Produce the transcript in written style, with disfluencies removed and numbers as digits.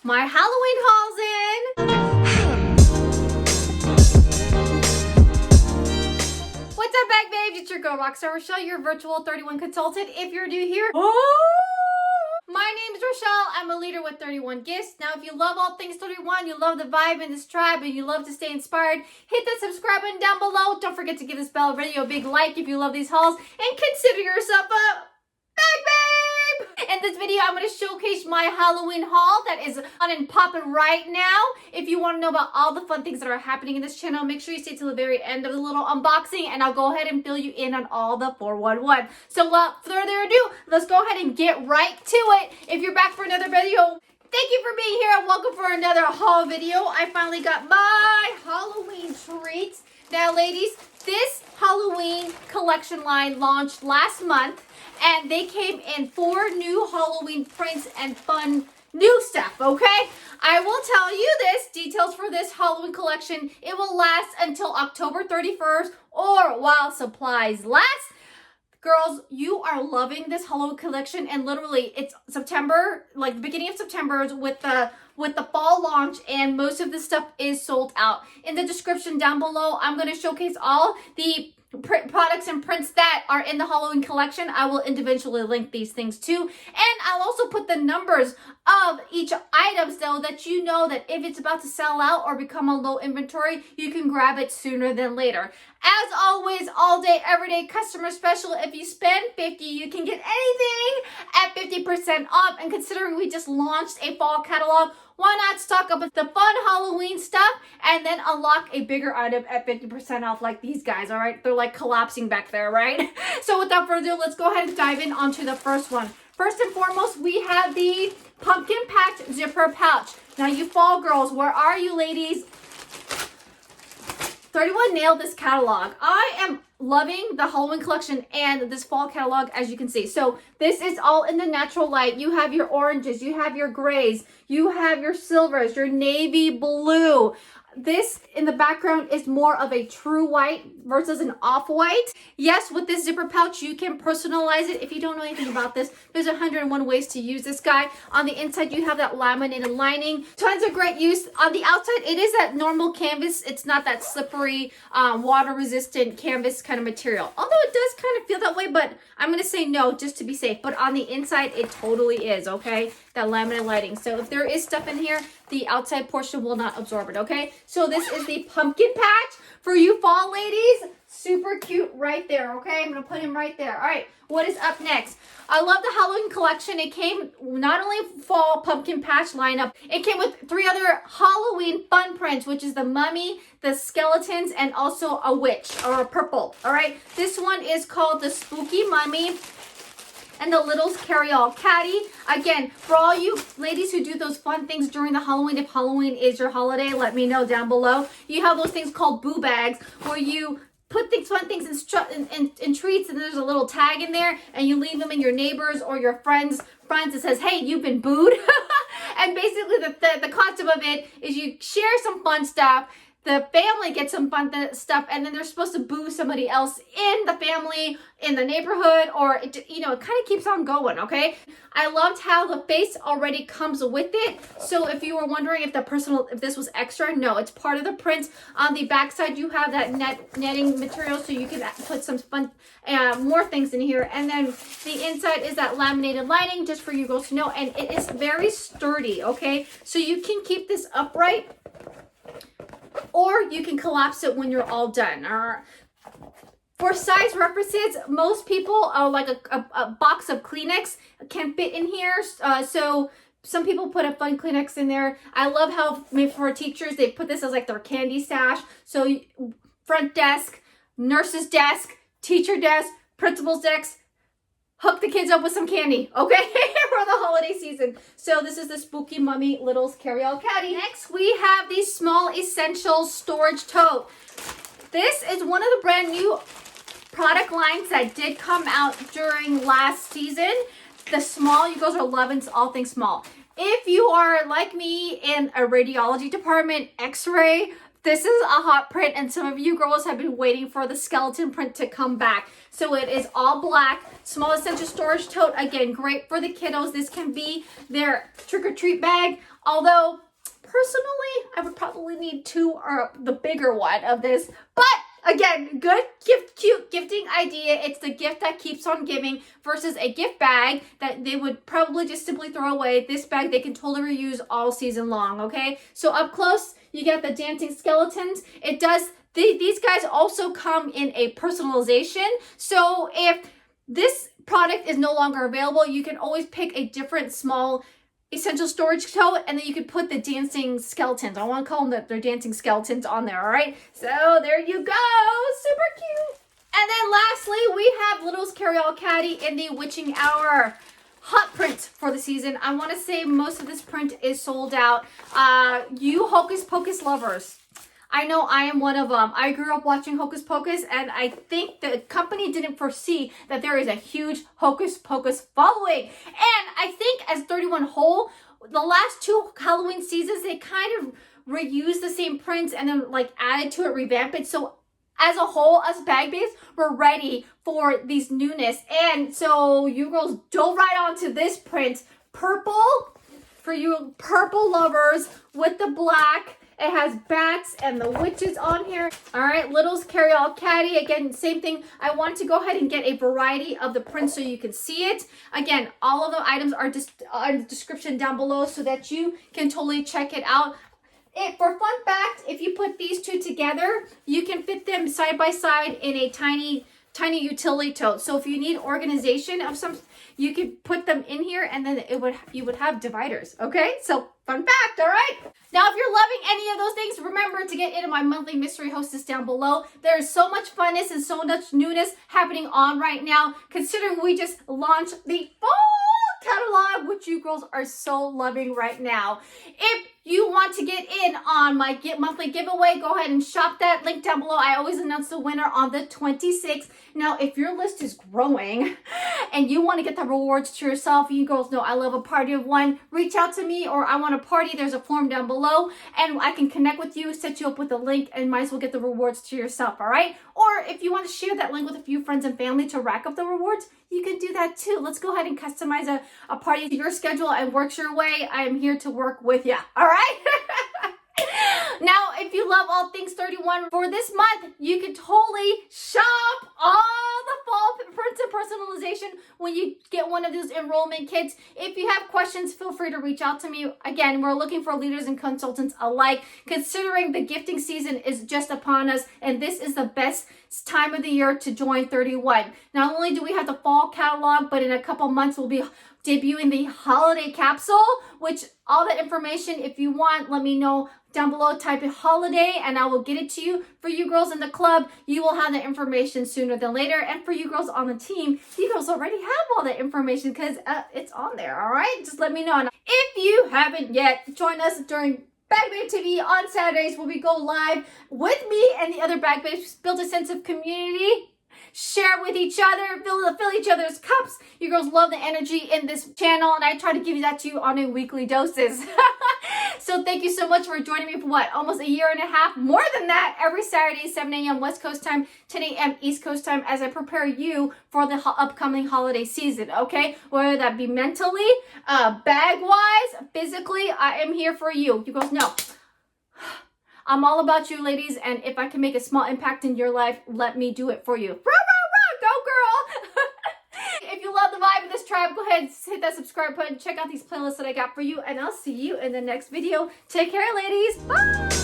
My Halloween haul's in. What's up, bag babes? It's your girl, Rockstar Rochelle, your virtual 31 consultant. If you're new here, my name is Rochelle. I'm a leader with 31 gifts. Now, if you love all things 31, you love the vibe in this tribe, and you love to stay inspired, hit that subscribe button down below. Don't forget to give this bell video a big like if you love these hauls, and consider yourself a bag babe. In this video, I'm going to showcase my Halloween haul that is on and popping right now. If you want to know about all the fun things that are happening in this channel, make sure you stay till the very end of the little unboxing, and I'll go ahead and fill you in on all the 411. So without further ado, let's go ahead and get right to it. If you're back for another video, thank you for being here and welcome for another haul video. I finally got my Halloween treats. Now, ladies, this Halloween collection line launched last month, and they came in 4 new Halloween prints and fun new stuff, okay? I will tell you this, details for this Halloween collection, it will last until October 31st or while supplies last. Girls, you are loving this Halloween collection, and literally it's September, like the beginning of September with the fall launch, and most of this stuff is sold out. In the description down below, I'm going to showcase all the products and prints that are in the Halloween collection. I will individually link these things too, and I'll also put the numbers of each items though, that you know that if it's about to sell out or become a low inventory, you can grab it sooner than later. As always, all day, every day, customer special. If you spend $50, you can get anything at 50% off. And considering we just launched a fall catalog, why not stock up with the fun Halloween stuff and then unlock a bigger item at 50% off like these guys, all right? They're like collapsing back there, right? So without further ado, let's go ahead and dive in onto the first one. First and foremost, we have the Pumpkin Patch Zipper Pouch. Now, you fall girls, where are you, ladies? 31 nailed this catalog. I am loving the Halloween collection and this fall catalog, as you can see. So this is all in the natural light. You have your oranges, you have your grays, you have your silvers, your navy blue. This in the background is more of a true white versus an off-white. Yes, with this zipper pouch, you can personalize it. If you don't know anything about this, there's 101 ways to use this guy. On the inside, you have that laminated lining. Tons of great use. On the outside, it is that normal canvas. It's not that slippery, water-resistant canvas kind of material. Although it does kind of feel that way, but I'm going to say no just to be safe. But on the inside, it totally is, okay? That laminated lining. So if there is stuff in here, the outside portion will not absorb it, okay? So this is the pumpkin patch for you fall ladies. Super cute right there, okay? I'm going to put him right there. All right, what is up next? I love the Halloween collection. It came not only fall pumpkin patch lineup, it came with 3 other Halloween fun prints, which is the mummy, the skeletons, and also a witch or a purple, all right? This one is called the Spooky Mummy and the Littles Carry-All Caddy. Again, for all you ladies who do those fun things during the Halloween, if Halloween is your holiday, let me know down below. You have those things called boo bags where you put things, fun things in treats, and there's a little tag in there, and you leave them in your neighbors or your friends that says, hey, you've been booed. And basically the concept of it is you share some fun stuff, the family gets some fun stuff, and then they're supposed to boo somebody else in the family, in the neighborhood, or it kind of keeps on going, okay? I loved how the face already comes with it. So if you were wondering if this was extra, no, it's part of the print. On the back side, you have that netting material, so you can put some fun, more things in here. And then the inside is that laminated lining, just for you girls to know, and it is very sturdy, okay? So you can keep this upright, or you can collapse it when you're all done. For size references, most people, like a box of Kleenex can fit in here. So some people put a fun Kleenex in there. I love how maybe for teachers, they put this as like their candy stash. So front desk, nurse's desk, teacher desk, principal's desk, hook the kids up with some candy, okay, for the holiday season. So this is the Spooky Mummy Littles Carry-All Caddy. Next, we have the Small Essentials Storage Tote. This is one of the brand new product lines that did come out during last season. The small, you guys are loving all things small. If you are like me in a radiology department, x-ray, this is a hot print, and some of you girls have been waiting for the skeleton print to come back. So it is all black, small essential storage tote. Again, great for the kiddos. This can be their trick-or-treat bag. Although, personally, I would probably need 2 or the bigger one of this. But again, good cute gifting idea. It's the gift that keeps on giving versus a gift bag that they would probably just simply throw away. This bag they can totally reuse all season long, okay? So up close, you get the dancing skeletons. It does, these guys also come in a personalization. So if this product is no longer available, you can always pick a different small essential storage tote, and then you could put the dancing skeletons. I want to call them that they're dancing skeletons on there, all right? So there you go, super cute. And then lastly, we have Little's Carry-All Caddy in the Witching Hour hot print for the season. I want to say most of this print is sold out. You Hocus Pocus lovers, I know I am one of them. I grew up watching Hocus Pocus, and I think the company didn't foresee that there is a huge Hocus Pocus following. And I think as 31 Whole, the last 2 Halloween seasons, they kind of reused the same prints and then like added to it, revamped it. So as a whole, us bag babes, we're ready for these newness. And so you girls dove right onto this print. Purple, for you purple lovers with the black. It has bats and the witches on here. All right, Little's Carry-All Caddy. Again, same thing. I want to go ahead and get a variety of the prints so you can see it. Again, all of the items are just in the description down below so that you can totally check it out. For fun fact, if you put these 2 together, you can fit them side by side in a tiny utility tote. So if you need organization of some, you could put them in here, and then you would have dividers. Okay, so fun fact. All right, now if you're loving any of those things, remember to get into my monthly mystery hostess down below. There is so much funness and so much newness happening on right now, considering we just launched the fall catalog, which you girls are so loving right now. If you want to get in on my monthly giveaway, go ahead and shop that link down below. I always announce the winner on the 26th. Now, if your list is growing and you want to get the rewards to yourself, you girls know I love a party of one. Reach out to me, or I want a party. There's a form down below, and I can connect with you, set you up with a link, and might as well get the rewards to yourself, all right? Or if you want to share that link with a few friends and family to rack up the rewards, you can do that too. Let's go ahead and customize a party to your schedule and works your way. I am here to work with you, all right? Now, if you love all things 31 for this month, you can totally shop all the fall prints and personalization when you get one of those enrollment kits. If you have questions, feel free to reach out to me. Again, we're looking for leaders and consultants alike, considering the gifting season is just upon us, and this is the best time of the year to join 31. Not only do we have the fall catalog, but in a couple months we'll be debuting the holiday capsule, which all that information, if you want, let me know down below. Type in holiday and I will get it to you. For you girls in the club, you will have the information sooner than later. And for you girls on the team, you girls already have all the information because it's on there, all right? Just let me know. And if you haven't yet, join us during Bag Babe TV on Saturdays where we go live with me and the other Bag Babes, build a sense of community, share with each other, fill each other's cups. You girls love the energy in this channel, and I try to give you that to you on a weekly doses. So thank you so much for joining me for almost a year and a half, more than that, every Saturday, 7 a.m. West Coast time, 10 a.m. East Coast time, as I prepare you for the upcoming holiday season, okay? Whether that be mentally, bag-wise, physically, I am here for you. You girls know I'm all about you, ladies, and if I can make a small impact in your life, let me do it for you. Rah, rah, rah, go, girl! If you love the vibe of this tribe, go ahead and hit that subscribe button. Check out these playlists that I got for you, and I'll see you in the next video. Take care, ladies. Bye!